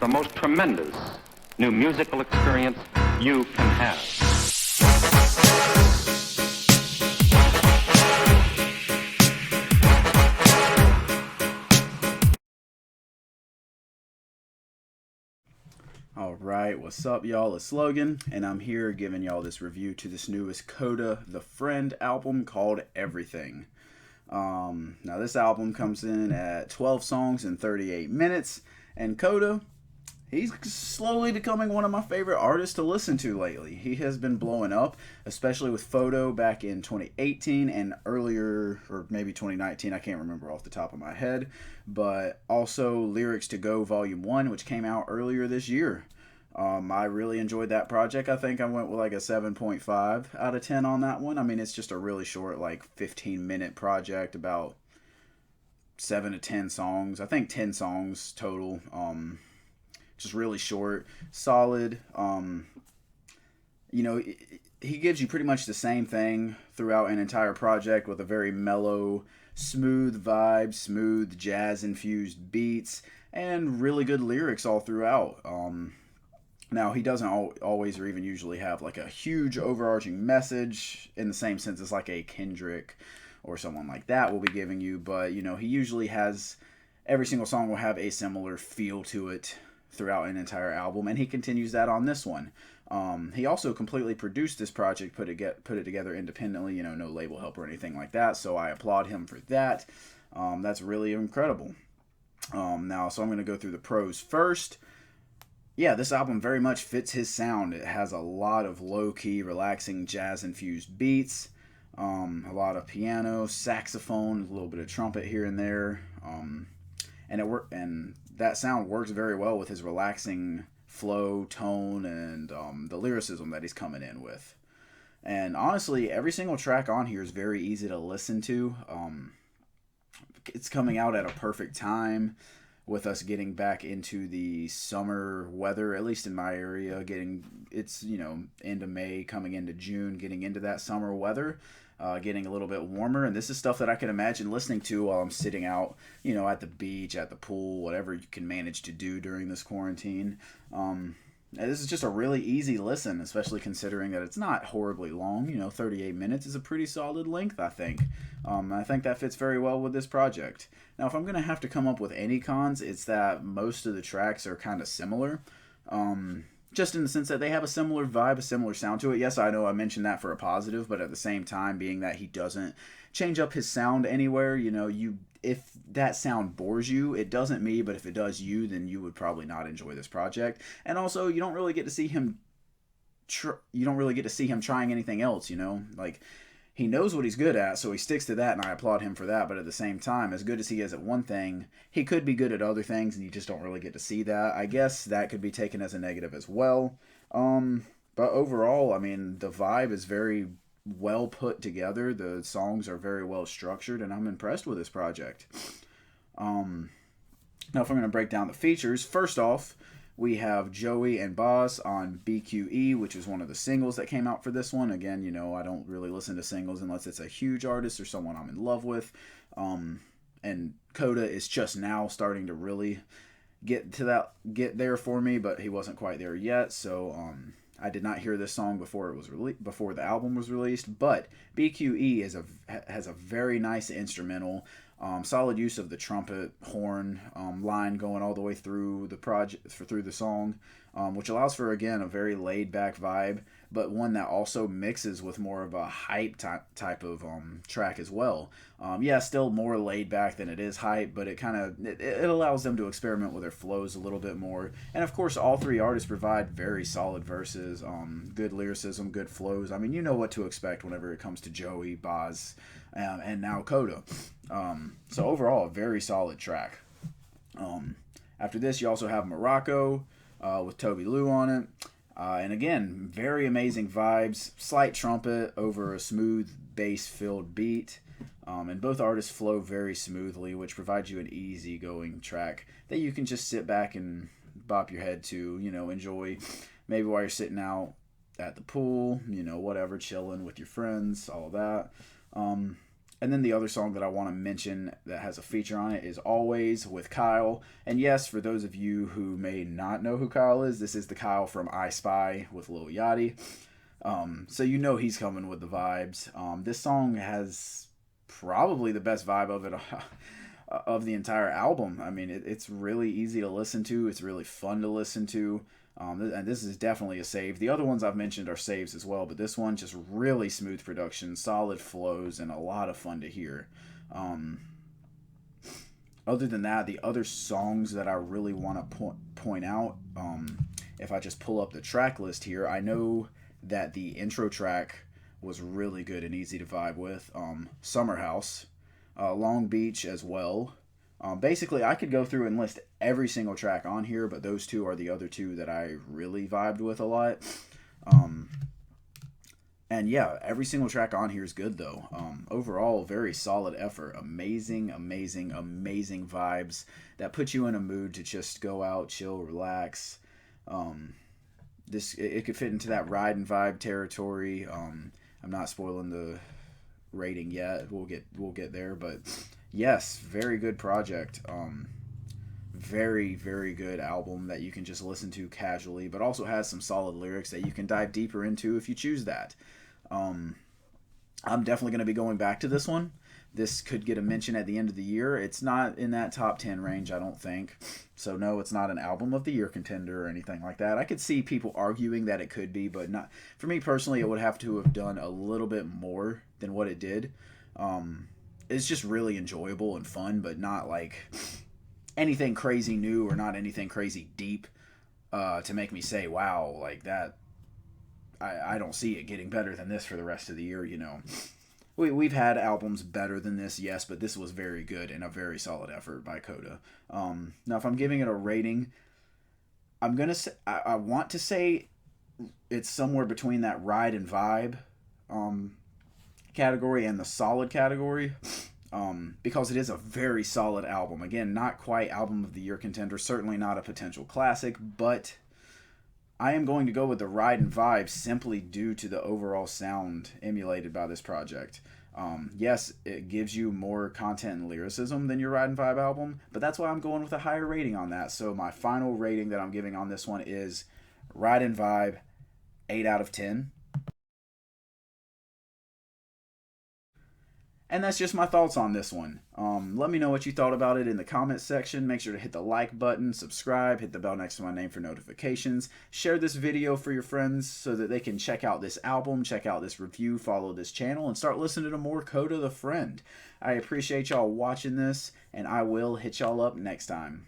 the most tremendous new musical experience you can have. Alright, what's up y'all, it's Logan, and I'm here giving y'all this review to this newest Kota, The Friend album called Everything. Now this album comes in at 12 songs and 38 minutes, and Kota, he's slowly becoming one of my favorite artists to listen to lately. He has been blowing up, especially with Photo back in 2018 and earlier, or maybe 2019, I can't remember off the top of my head, but also Lyrics to Go Volume 1, which came out earlier this year. I really enjoyed that project. I think I went with like a 7.5 out of 10 on that one. I mean, it's just a really short, like 15-minute project, about 7 to 10 songs. I think 10 songs total. Just really short, solid. He gives you pretty much the same thing throughout an entire project with a very mellow, smooth vibe, smooth jazz-infused beats, and really good lyrics all throughout. Now, he doesn't always or even usually have like a huge overarching message in the same sense as like a Kendrick or someone like that will be giving you, but he usually has, every single song will have a similar feel to it throughout an entire album, and he continues that on this one. He also completely produced this project, put it together independently, no label help or anything like that, so I applaud him for that. That's really incredible. So I'm going to go through the pros first. Yeah, this album very much fits his sound. It has a lot of low-key, relaxing, jazz-infused beats, a lot of piano, saxophone, a little bit of trumpet here and there, and that sound works very well with his relaxing flow, tone, and the lyricism that he's coming in with. And honestly, every single track on here is very easy to listen to. It's coming out at a perfect time, with us getting back into the summer weather, at least in my area. It's end of May, coming into June, getting into that summer weather, getting a little bit warmer. And this is stuff that I can imagine listening to while I'm sitting out, at the beach, at the pool, whatever you can manage to do during this quarantine. This is just a really easy listen, especially considering that it's not horribly long. 38 minutes is a pretty solid length, I think. I think that fits very well with this project. Now, if I'm going to have to come up with any cons, it's that most of the tracks are kind of similar. Just in the sense that they have a similar vibe, a similar sound to it. Yes, I know I mentioned that for a positive, but at the same time, being that he doesn't change up his sound anywhere, if that sound bores you, it doesn't me, but if it does you, then you would probably not enjoy this project. And also, you don't really get to see him trying anything else, like, he knows what he's good at, so he sticks to that, and I applaud him for that. But at the same time, as good as he is at one thing, he could be good at other things, and you just don't really get to see that. I guess that could be taken as a negative as well. But overall, I mean, the vibe is very well put together. The songs are very well structured, and I'm impressed with this project. Now, if I'm going to break down the features, first off, we have Joey and Boz on BQE, which is one of the singles that came out for this one. Again, I don't really listen to singles unless it's a huge artist or someone I'm in love with. And Kota is just now starting to really get there for me, but he wasn't quite there yet. So I did not hear this song before before the album was released. But BQE has a very nice instrumental. Solid use of the trumpet horn line going all the way through the song, which allows for, again, a very laid back vibe, but one that also mixes with more of a hype type of track as well. Still more laid back than it is hype, but it allows them to experiment with their flows a little bit more. And of course, all three artists provide very solid verses, good lyricism, good flows. I mean, you know what to expect whenever it comes to Joey, Boz, and now Kota. So overall, a very solid track. After this, you also have Morocco with Toby Lou on it. And again, very amazing vibes. Slight trumpet over a smooth bass-filled beat. And both artists flow very smoothly, which provides you an easy-going track that you can just sit back and bop your head to, enjoy maybe while you're sitting out at the pool, whatever, chilling with your friends, all that. And then the other song that I want to mention that has a feature on it is Always with Kyle. And yes, for those of you who may not know who Kyle is, this is the Kyle from I Spy with Lil Yachty. So you know he's coming with the vibes. This song has probably the best vibe of it of the entire album. I mean, it's really easy to listen to. It's really fun to listen to. And this is definitely a save. The other ones I've mentioned are saves as well, but this one just really smooth production, solid flows, and a lot of fun to hear. Other than that, the other songs that I really want to point out, if I just pull up the track list here, I know that the intro track was really good and easy to vibe with. Summer House, Long Beach as well. Basically, I could go through and list every single track on here, but those two are the other two that I really vibed with a lot. And yeah, every single track on here is good though. Overall, very solid effort. Amazing, amazing, amazing vibes that put you in a mood to just go out, chill, relax. It could fit into that ride and vibe territory. I'm not spoiling the rating yet. We'll get there, but yes, very good project. Very, very good album that you can just listen to casually, but also has some solid lyrics that you can dive deeper into if you choose that. I'm definitely going to be going back to this one. This could get a mention at the end of the year. It's not in that top 10 range, I don't think. So no, it's not an album of the year contender or anything like that. I could see people arguing that it could be, but not for me personally. It would have to have done a little bit more than what it did. It's just really enjoyable and fun, but not like anything crazy new or not anything crazy deep to make me say, wow, like that. I don't see it getting better than this for the rest of the year, you know. We've had albums better than this, yes, but this was very good and a very solid effort by Kota. Now, if I'm giving it a rating, I'm gonna say I want to say it's somewhere between that ride and vibe category and the solid category, because it is a very solid album. Again, not quite album of the year contender, certainly not a potential classic, but I am going to go with the ride and vibe simply due to the overall sound emulated by this project. Yes, it gives you more content and lyricism than your ride and vibe album, but that's why I'm going with a higher rating on that. So my final rating that I'm giving on this one is ride and vibe, 8 out of 10. And that's just my thoughts on this one. Let me know what you thought about it in the comments section. Make sure to hit the like button, subscribe, hit the bell next to my name for notifications. Share this video for your friends so that they can check out this album, check out this review, follow this channel, and start listening to more Kota the Friend. I appreciate y'all watching this, and I will hit y'all up next time.